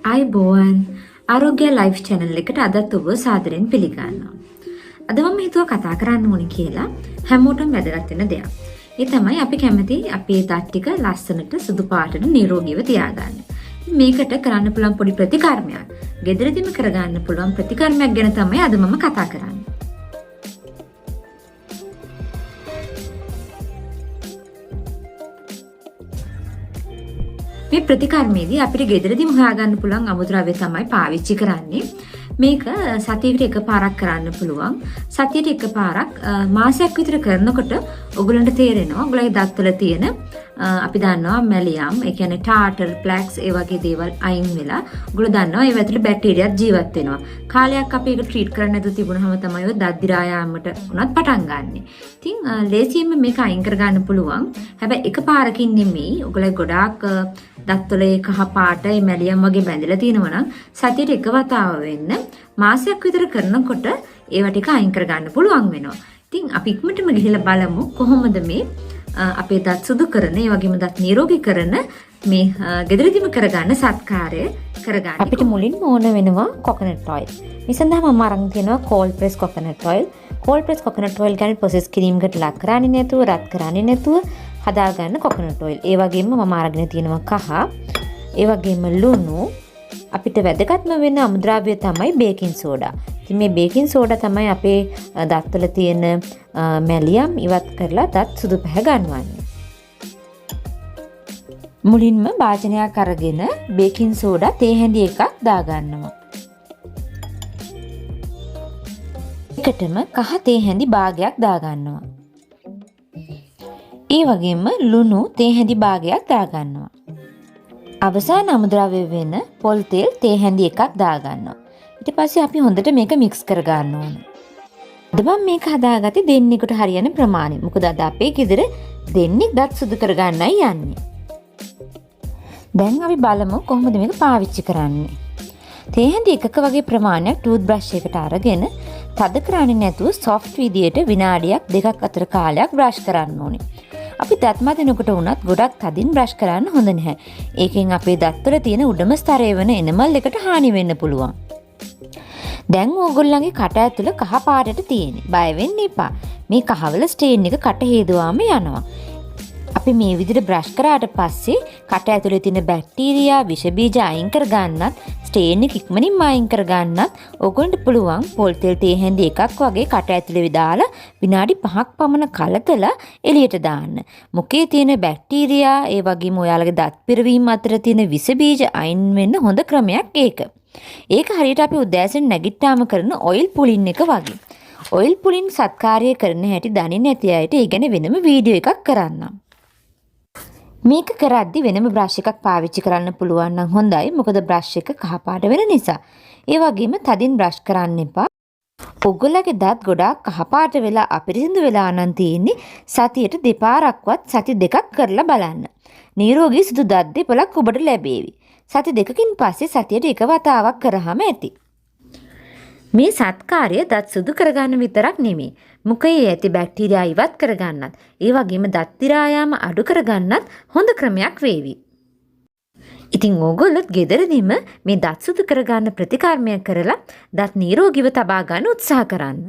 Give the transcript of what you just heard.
ආයුබෝවන් ආරෝග්‍ය life channel එකට අදත් ඔබ සාදරයෙන් පිළිගන්නවා. අද මම හිතුවා කතා කරන්න ඕනේ කියලා හැමෝටම වැදගත් වෙන දෙයක්. ඒ තමයි අපි කැමති අපේ දත් ටික ලස්සනට සුදු පාටට නිරෝගීව තියාගන්න. මේකට කරන්න පුළුවන් පොඩි ප්‍රතිකර්මයක්. ගෙදරදීම කරගන්න පුළුවන් ප්‍රතිකර්මයක් ගැන තමයි අද මම කතා කරන්නේ. මේ ප්‍රතිකර්මයේදී අපිට ගෙදරදීම හොයාගන්න පුළුවන් අමුද්‍රව්‍ය තමයි පාවිච්චි කරන්නේ. මේක සතියකට එකපාරක් කරන්න පුළුවන්. සතියට එකපාරක් මාසයක් විතර කරනකොට ඔයගලන්ට තේරෙනවා ඔයගලගේ දත්වල තියෙන අපි දන්නවා මැලියම්, ඒ කියන්නේ ටාටර්, ප්ලැක්ස් ඒ වගේ දේවල් අයින් වෙලා ඔයගොල්ලෝ දන්නවා ඒ ඇතුළේ බැක්ටීරියාත් ජීවත් වෙනවා. කාලයක් අපි ඒක ට්‍රීට් කරන්න නැතුව තිබුණාම තමයි ඔය දත් දිරා යාමට උනත් පටන් ගන්නෙ. ඉතින් ලේසියෙන්ම මේක අයින් කරගන්න පුළුවන්. හැබැයි එකපාරකින් නෙමෙයි. ඔයගොල්ලෝ ගොඩාක් දත්වල ඒ කහ පාට ඒ මැලියම් වගේ බැඳලා තියෙනවා නම් සතියට එක වතාව වෙන්න මාසයක් විතර කරනකොට ඒවා ටික අයින් කරගන්න පුළුවන් වෙනවා. ඉතින් අපි ඉක්මනටම ගිහිල්ලා බලමු කොහොමද මේ අපේ දත් සුදු කරන, ඒ වගේම දත් නිරෝගී කරන මේ ගෙදරදීම කරගන්න සත්කාරය කරගන්න. අපිට මුලින්ම ඕන වෙනවා කොකනට් ඔයිල්. මේ සඳහා මම අරන් තියෙනවා cold press coconut oil. cold press coconut oil කියන්නේ process කිරීමකට ලක් කරන්නේ නැතුව, රත් කරන්නේ නැතුව හදාගන්න කොකනට් ඔයිල්. ඒ වගේම මම අරගෙන තියෙනවා කහ. ඒ වගේම ලුණු. අපිට වැදගත්ම වෙන අමුද්‍රව්‍ය තමයි බේකින් සෝඩා. ඉතින් මේ බේකින් සෝඩා තමයි අපේ දත්වල තියෙන මැලියම් ඉවත් කරලා දත් සුදු පැහැ ගන්නවන්නේ. මුලින්ම භාජනයක් අරගෙන බේකින් සෝඩා තේ හැඳි එකක් දාගන්නවා. එකටම කහ තේ හැඳි භාගයක් දාගන්නවා. ඒ වගේම ලුණු තේ හැඳි භාගයක් දාගන්නවා. අවසාන අමුද්‍රව්‍ය වෙන පොල් තෙල් තේ හැඳි එකක් දාගන්නවා. ඊට පස්සේ අපි හොඳට මේක මික්ස් කර ගන්න ඕන. අද මම මේක හදාගත්තේ දෙන්නෙකුට හරියන ප්‍රමාණය. මොකද අද අපේ ගෙදර දෙන්නෙක් දත් සුදු කරගන්නයි යන්නේ. දැන් අපි බලමු කොහොමද මේක පාවිච්චි කරන්නේ. තේ හැඳි එකක වගේ ප්‍රමාණයක් ටූත් බ්‍රෂ් එකට අරගෙන තද කරන්නේ නැතුව සොෆ්ට් විදියට විනාඩියක් දෙකක් අතර කාලයක් බ්‍රෂ් කරන්න ඕනේ. අපි දත් මදිනකොට වුණත් ගොඩක් තදින් බ්‍රෂ් කරන්න හොඳ නැහැ. ඒකෙන් අපේ දත්වල තියෙන උඩම ස්තරයේ වෙන එනමල් එකට හානි වෙන්න පුළුවන්. දැන් ඕගොල්ලන්ගේ කට ඇතුළ කහ පාටට තියෙන්නේ. බය වෙන්න එපා. මේ කහවල ස්ටේන් එක කට හේදුවාම යනවා. අපි මේ විදිහට බ්‍රෂ් කරාට පස්සේ කට ඇතුලේ තියෙන බැක්ටීරියා, විෂ බීජ අයින් කර ගන්නත්, ස්ටේන් එක ඉක්මනින්ම අයින් කර ගන්නත් ඕගොල්ලන්ට පුළුවන් පොල් තෙල් තේ හැඳි එකක් වගේ කට ඇතුලේ දාලා විනාඩි 5ක් පමණ කලතලා එළියට දාන්න. මුඛයේ තියෙන බැක්ටීරියා, ඒ වගේම ඔයාලගේ දත් පිරවීම අතර තියෙන විෂ බීජ අයින් වෙන්න හොඳ ක්‍රමයක් ඒක. ඒක හරියට අපි උදෑසන නැගිට්ටාම කරන ඔයිල් පුලින් එක වගේ. ඔයිල් පුලින් සත්කාරය කරන හැටි දන්නේ නැති අයට ඒ ගැන වෙනම වීඩියෝ එකක් කරන්නම්. මේක කරද්දි වෙනම බ්‍රෂ් එකක් පාවිච්චි කරන්න පුළුවන් නම් හොඳයි. මොකද බ්‍රෂ් එක කහපාට වෙන නිසා. ඒ වගේම තදින් බ්‍රෂ් කරන්න එපා. ඔයගොල්ලගේ දත් ගොඩාක් කහපාට වෙලා අපිරිසිදු වෙලා නම් තියෙන්නේ සතියට දෙපාරක්වත් සති දෙකක් කරලා බලන්න. නිරෝගී සුදු දත් දෙපළක් ඔබට ලැබේවි. සති දෙකකින් පස්සේ සතියට එක වතාවක් කරාම ඇති. මේ සත්කාරය දත් සුදු කරගන්න විතරක් නෙමෙයි. මුඛයේ ඇති බැක්ටීරියා ඉවත් කරගන්නත්, ඒ වගේම දත් දිරා යාම අඩු කරගන්නත් හොඳ ක්‍රමයක් වේවි. ඉතින් ඕගොල්ලොත් ගෙදරදීම මේ දත් සුදු කරගන්න ප්‍රතිකර්මය කරලා දත් නිරෝගීව තබා ගන්න උත්සාහ කරන්න.